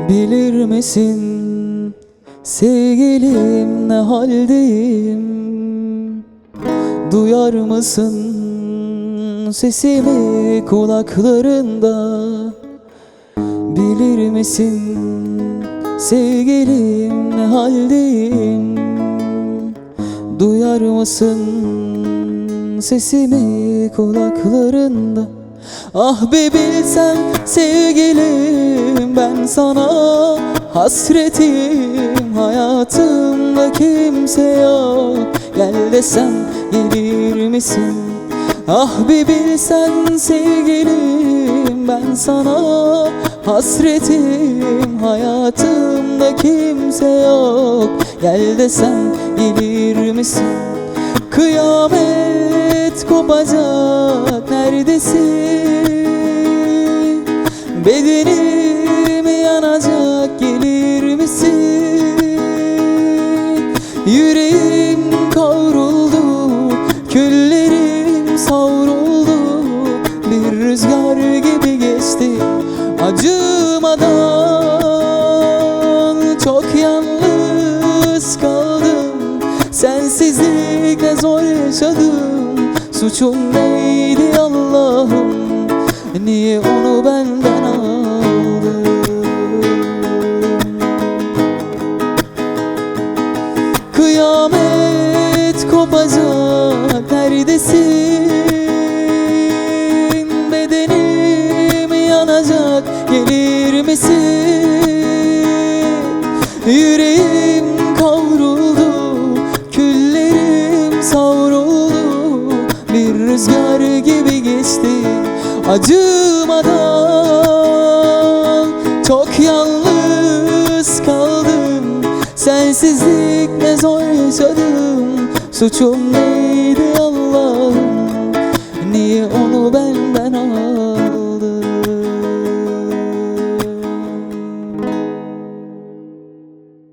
Bilir misin sevgilim ne haldeyim? Duyar mısın sesimi kulaklarında? Bilir misin sevgilim ne haldeyim? Duyar mısın sesimi kulaklarında? Ah be bilsen sevgilim, ben sana hasretim. Hayatımda kimse yok, gel desem gelir misin? Ah be bilsen sevgilim, ben sana hasretim. Hayatımda kimse yok, gel desem gelir misin? Kıyamet kopacak, neredesin? Bedenim yanacak, gelir misin? Yüreğim kavruldu, küllerim savruldu. Bir rüzgar gibi geçti acımadan. Çok yalnız kaldım, sensizlikle zor yaşadım. Suçum neydi Allah'ım, niye onu benden aldın? Kıyamet kopacak, neredesin? Bedenim yanacak, gelir misin? Yüreğim kavruldu, küllerim savruldu. Bir rüzgar gibi geçti acımadan. Çok yalnız kaldım, sensizlikle zor yaşadım. Suçum ne?